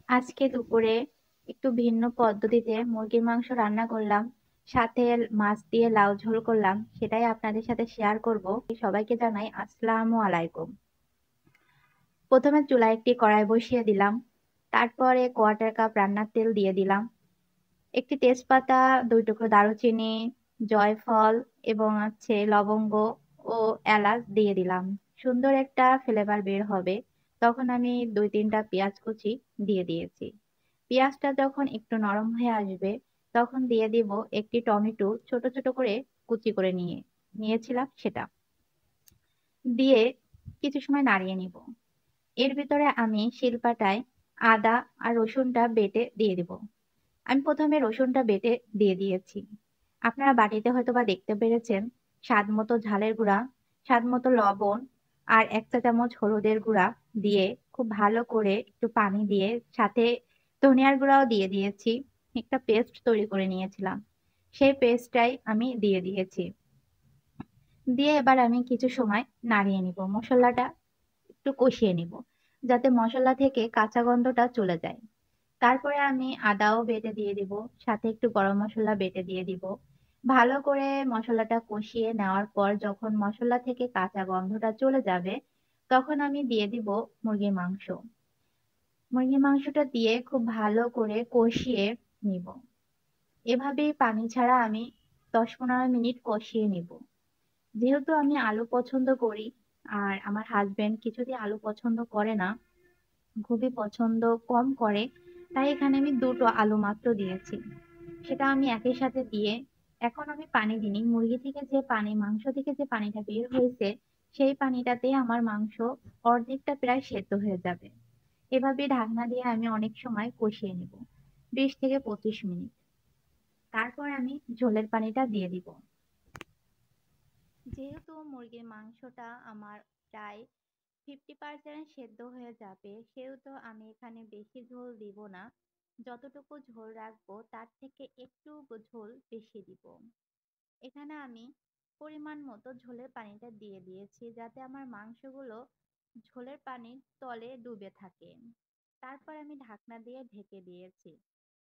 আজকে দুপুরে একটু ভিন্ন পদ্ধতিতে মুরগির মাংস রান্না করলাম, সাথে মাছ দিয়ে লাউ ঝোল করলাম। সেটাই আপনাদের সাথে শেয়ার করব। সবাইকে জানাই আসসালামু আলাইকুম। প্রথমে চুলায় একটি কড়াই বসিয়ে দিলাম, তারপরে কোয়ার্টার কাপ রান্নার তেল দিয়ে দিলাম, একটি তেজপাতা, দুই টুকরো দারুচিনি, জয়ফল এবং লবঙ্গ ও এলাচ দিয়ে দিলাম। সুন্দর একটা ফ্লেভার বের হবে। তখন আমি দুই তিনটা পেঁয়াজ কুচি দিয়ে দিয়েছি। পেঁয়াজটা যখন একটু নরম হয়ে আসবে, তখন দিয়ে দিব একটি টমেটো ছোট ছোট করে কুচি করে নিয়েছিলাম সেটা দিয়ে কিছু সময় নাড়িয়ে নিব। এর ভিতরে আমি শিলপাটায় আদা আর রসুনটা বেটে দিয়ে দিব। আমি প্রথমে রসুনটা বেটে দিয়ে দিয়েছি। আপনারা বাটিতে হয়তো বা দেখতে পেরেছেন। স্বাদ মতো ঝালের গুঁড়া, স্বাদ মতো লবণ আর এক চা চামচ হলুদের গুঁড়া দিয়ে খুব ভালো করে একটু পানি দিয়ে সাথে ধনিয়ার গুঁড়াও দিয়ে দিয়েছি। একটা পেস্ট তৈরি করে নিয়েছিলাম, সেই পেস্টটাই আমি দিয়ে দিয়েছি। দিয়ে এবার আমি কিছু সময় নাড়িয়ে নিব, মশলাটা একটু কষিয়ে নিব, যাতে মশলা থেকে কাঁচা গন্ধটা চলে যায়। তারপরে আমি আদাও বেটে দিয়ে দিব, সাথে একটু গরম মশলা বেটে দিয়ে দিব। ভালো করে মশলাটা কষিয়ে নেওয়ার পর যখন মশলা থেকে কাঁচা গন্ধটা চলে যাবে, তখন আমি দিয়ে দিব মুরগির মাংস। মুরগির মাংসটা দিয়ে খুব ভালো করে কষিয়ে নিব। এভাবেই পানি ছাড়া আমি 10-15 মিনিট কষিয়ে নিব। যেহেতু আমি আলু পছন্দ করি, আর আমার হাজবেন্ড কিছুতেই আলু পছন্দ করে না, খুবই পছন্দ কম করে, তাই এখানে আমি দুটো আলু মাত্র দিয়েছি। সেটা আমি একই সাথে দিয়ে এখন আমি পানি দিইনি। মুরগি থেকে যে পানি, মাংস থেকে যে পানিটা বের হয়েছে, সেই পানিটাতে আমার মাংস অর্ধেকটা প্রায় সেদ্ধ হয়ে যাবে। এভাবে ঢাকনা দিয়ে আমি অনেক সময় কষিয়ে নিব, 20 থেকে 25 মিনিট। তারপর আমি ঝোলের পানিটা দিয়ে দিব। যেহেতু মুরগির মাংসটা আমার প্রায় 50% সেদ্ধ হয়ে যাবে, সেহেতু আমি এখানে বেশি ঝোল দিব না। যতটুকু ঝোল রাখবো তার থেকে একটু ঝোল বেশি দিব। এখানে আমি পরিমাণ মতো ঝোলের পানিটা দিয়ে দিয়েছি, যাতে আমার মাংসগুলো ঝোলের পানির তলে ডুবে থাকে। তারপর আমি ঢাকনা দিয়ে ঢেকে দিয়েছি।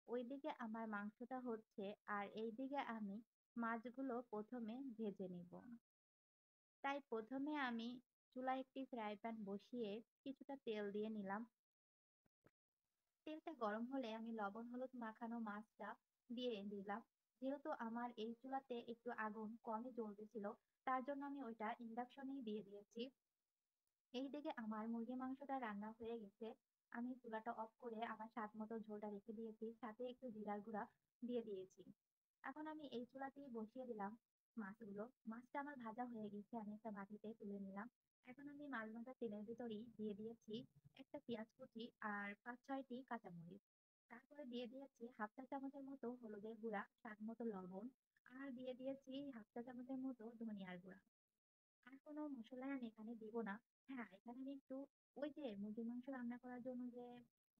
ওইদিকে আমার মাংসটা হচ্ছে, আর এইদিকে আমি মাছগুলো প্রথমে ভেজে নিব। তাই প্রথমে আমি চুলায় একটি ফ্রাই প্যান বসিয়ে কিছুটা তেল দিয়ে নিলাম। তেলটা গরম হলে আমি লবণ হলুদ মাখানো মাছটা দিয়ে দিলাম। যেহেতু আমার এই চুলাতে একটু আগুন কমই জ্বলতেছিল, তার জন্য আমি ওইটা ইন্ডাকশনেই দিয়ে দিয়েছি। এইদিকে আমার মুরগি মাংসটা রান্না হয়ে গেছে। আমি চুলাটা অফ করে আমার স্বাদ মতো ঝোলটা রেখে দিয়েছি, সাথে একটু জিরার গুঁড়া দিয়ে দিয়েছি। এখন আমি এই চুলাতেই বসিয়ে দিলাম মাছগুলো। মাছটা আমার ভাজা হয়ে গেছে, আমি একটা বাটিতে তুলে নিলাম। এখন আমি মাছ ভাজা তেলের ভিতরেই দিয়ে দিয়েছি একটা পেঁয়াজ কুচি আর 5-6টি কাঁচামরিচ। তারপরে দিয়ে দিয়েছি হাফ চা চামচের মতো হলুদের গুঁড়া, স্বাদ মতো লবণ, আর দিয়ে দিয়েছি হাফ চা চামচের মতো ধনিয়ার গুঁড়া। আর কোনো মসলা আমি এখানে দিব না। হ্যাঁ, এখানে আমি একটু ওই যে মুরগির মাংস রান্না করার জন্য যে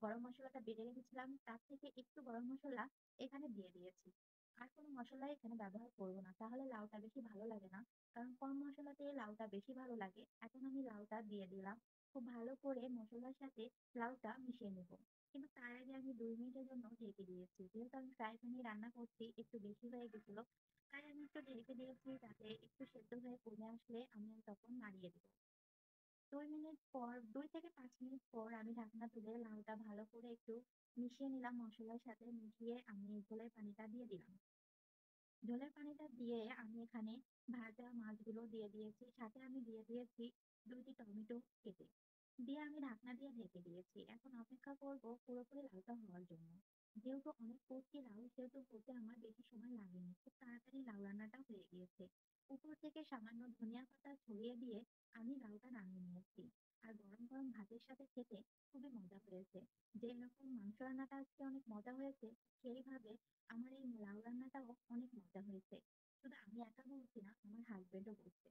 গরম মশলাটা বেটে রেখেছিলাম, তার থেকে একটু গরম মশলা এখানে দিয়ে দিয়েছি। আর কোনো মশলাই এখানে ব্যবহার করবো না, তাহলে লাউটা বেশি ভালো লাগে না। কারণ কম মশলাতে লাউটা বেশি ভালো লাগে। এখন আমি লাউটা দিয়ে দিলাম। খুব ভালো করে মশলার সাথে লাউটা মিশিয়ে নেব। কিন্তু তার আগে আমি 2 মিনিটের জন্য ঢেকে দিয়েছি, যেহেতু আমি ফ্রাই প্যানে রান্না করছি, একটু বেশি হয়ে গেছিল। তাই আমি একটু ঢেকে দিয়েছি, যাতে একটু সেদ্ধ হয়ে কমে আসলে আমি তখন নাড়িয়ে দেবো। 2 মিনিট পর, 2 থেকে 5 মিনিট পর আমি ঢাকনা তুলে লাউটা ভালো করে একটু মিশিয়ে নিলাম, মশলার সাথে মিশিয়ে আমি ঝোলের পানিটা দিয়ে দিলাম। ঝোলের পানিটা দিয়ে আমি এখানে ভাজা মাছগুলো দিয়ে দিয়েছি, সাথে আমি দিয়ে দিয়েছি 2টি টমেটো কেটে। দিয়ে আমি ঢাকনা দিয়ে ঢেকে দিয়েছি। এখন অপেক্ষা করব পুরোপুরি লাউটা হওয়ার জন্য। যেহেতু অনেক কচি লাউ, সেহেতু হতে আমার বেশি সময় লাগেনি, খুব তাড়াতাড়ি লাউ রান্নাটা হয়ে গিয়েছে। উপর থেকে সামান্য ধনিয়া পাতা ছড়িয়ে দিয়ে আমি লাউটা নামিয়ে নিয়েছি। আর গরম গরম ভাতের সাথে খেতে খুবই মজা হয়েছে। যে রকম মাংস রান্নাটা আজকে অনেক মজা হয়েছে, সেইভাবে আমার এই লাউ রান্নাটাও অনেক মজা হয়েছে। শুধু আমি একা বলছি না, আমার হাজবেন্ডও বলছে।